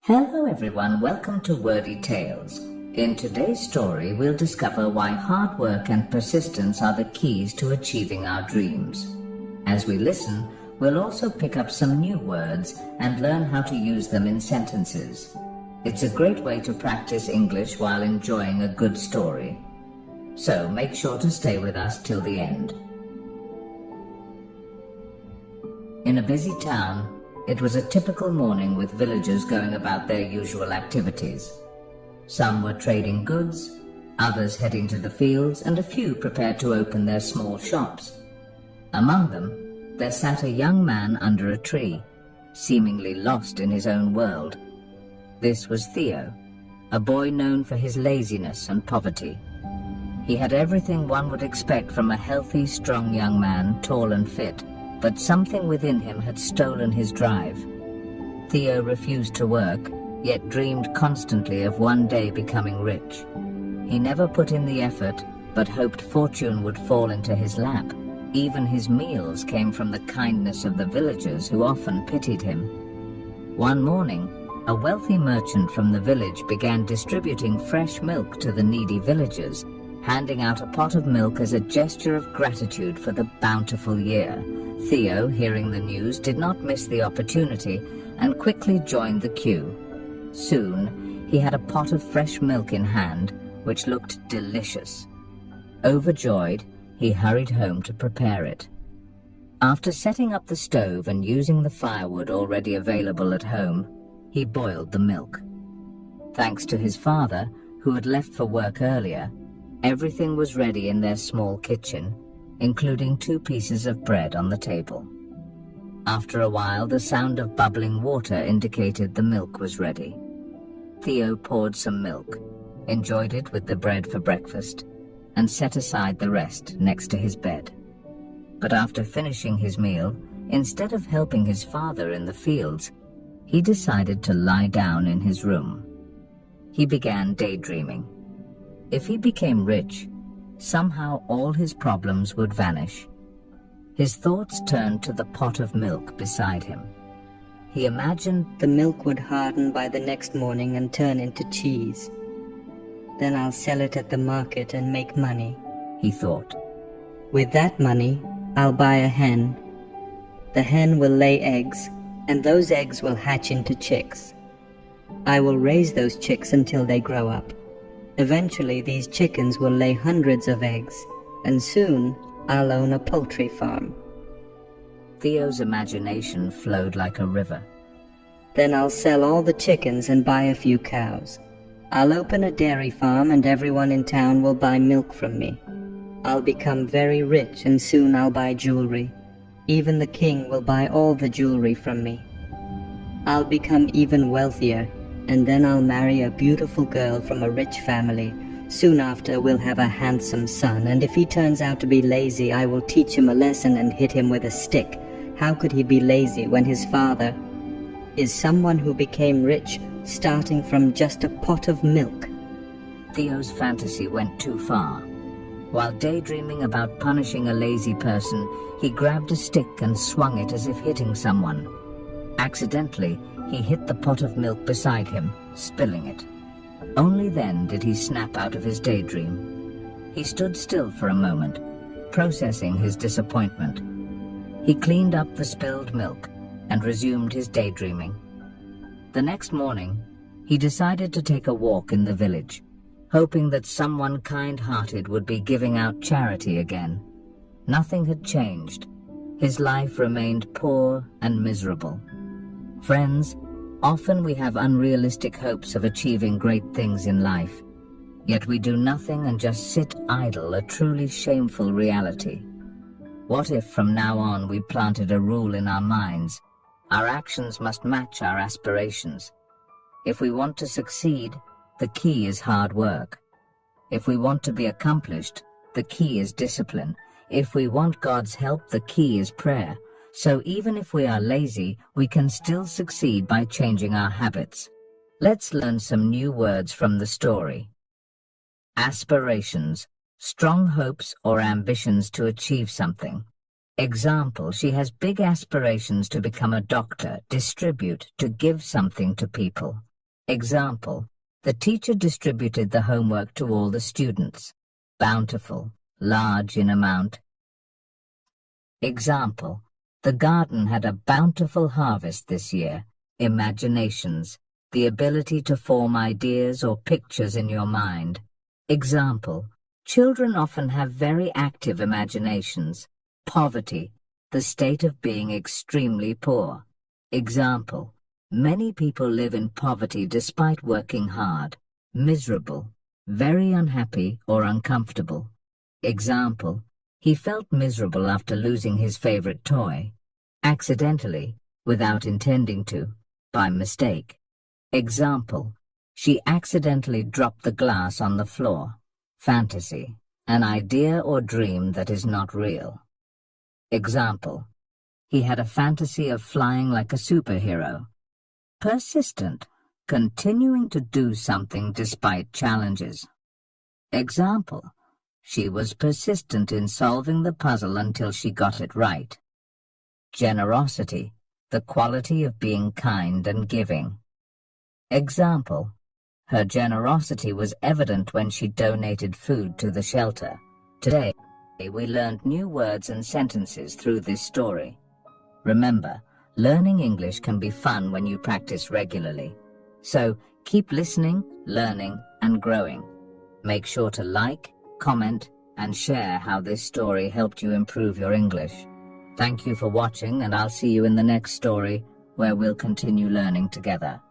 Hello everyone, welcome to Wordy Tales. In today's story, we'll discover why hard work and persistence are the keys to achieving our dreams. As we listen, we'll also pick up some new words and learn how to use them in sentences. It's a great way to practice English while enjoying a good story. So make sure to stay with us till the end. In a busy town, it was a typical morning with villagers going about their usual activities. Some were trading goods, others heading to the fields, and a few prepared to open their small shops. Among them, there sat a young man under a tree, seemingly lost in his own world. This was Theo, a boy known for his laziness and poverty. He had everything one would expect from a healthy, strong young man, tall and fit. But something within him had stolen his drive. Theo refused to work, yet dreamed constantly of one day becoming rich. He never put in the effort, but hoped fortune would fall into his lap. Even his meals came from the kindness of the villagers who often pitied him. One morning, a wealthy merchant from the village began distributing fresh milk to the needy villagers, handing out a pot of milk as a gesture of gratitude for the bountiful year. Theo, hearing the news, did not miss the opportunity and quickly joined the queue. Soon, he had a pot of fresh milk in hand, which looked delicious. Overjoyed, he hurried home to prepare it. After setting up the stove and using the firewood already available at home, he boiled the milk. Thanks to his father, who had left for work earlier, everything was ready in their small kitchen, including 2 pieces of bread on the table. After a while, the sound of bubbling water indicated the milk was ready. Theo poured some milk, enjoyed it with the bread for breakfast, and set aside the rest next to his bed. But after finishing his meal, instead of helping his father in the fields, he decided to lie down in his room. He began daydreaming. If he became rich, somehow all his problems would vanish. His thoughts turned to the pot of milk beside him. He imagined the milk would harden by the next morning and turn into cheese. Then I'll sell it at the market and make money, he thought. With that money, I'll buy a hen. The hen will lay eggs, and those eggs will hatch into chicks. I will raise those chicks until they grow up. Eventually, these chickens will lay hundreds of eggs, and soon I'll own a poultry farm. Theo's imagination flowed like a river. Then I'll sell all the chickens and buy a few cows. I'll open a dairy farm and everyone in town will buy milk from me. I'll become very rich and soon I'll buy jewelry. Even the king will buy all the jewelry from me. I'll become even wealthier, and then I'll marry a beautiful girl from a rich family. Soon after, we'll have a handsome son, and if he turns out to be lazy, I will teach him a lesson and hit him with a stick. How could he be lazy when his father is someone who became rich, starting from just a pot of milk? Theo's fantasy went too far. While daydreaming about punishing a lazy person, he grabbed a stick and swung it as if hitting someone. Accidentally, he hit the pot of milk beside him, spilling it. Only then did he snap out of his daydream. He stood still for a moment, processing his disappointment. He cleaned up the spilled milk and resumed his daydreaming. The next morning, he decided to take a walk in the village, hoping that someone kind-hearted would be giving out charity again. Nothing had changed. His life remained poor and miserable. Friends, often we have unrealistic hopes of achieving great things in life, yet we do nothing and just sit idle, a truly shameful reality. What if from now on we planted a rule in our minds? Our actions must match our aspirations. If we want to succeed, the key is hard work. If we want to be accomplished, the key is discipline. If we want God's help, the key is prayer. So even if we are lazy, we can still succeed by changing our habits. Let's learn some new words from the story. Aspirations, strong hopes or ambitions to achieve something. Example, she has big aspirations to become a doctor, distribute, to give something to people. Example, the teacher distributed the homework to all the students. Bountiful, large in amount. Example, the garden had a bountiful harvest this year. Imaginations, the ability to form ideas or pictures in your mind. Example, children often have very active imaginations. Poverty, the state of being extremely poor. Example, many people live in poverty despite working hard. Miserable, very unhappy or uncomfortable. Example, he felt miserable after losing his favorite toy. Accidentally, without intending to, by mistake. Example, she accidentally dropped the glass on the floor. Fantasy, an idea or dream that is not real. Example, he had a fantasy of flying like a superhero. Persistent, continuing to do something despite challenges. Example, she was persistent in solving the puzzle until she got it right. Generosity, the quality of being kind and giving. Example, her generosity was evident when she donated food to the shelter. Today, we learned new words and sentences through this story. Remember, learning English can be fun when you practice regularly. So, keep listening, learning, and growing. Make sure to like, comment, and share how this story helped you improve your English. Thank you for watching, and I'll see you in the next story, where we'll continue learning together.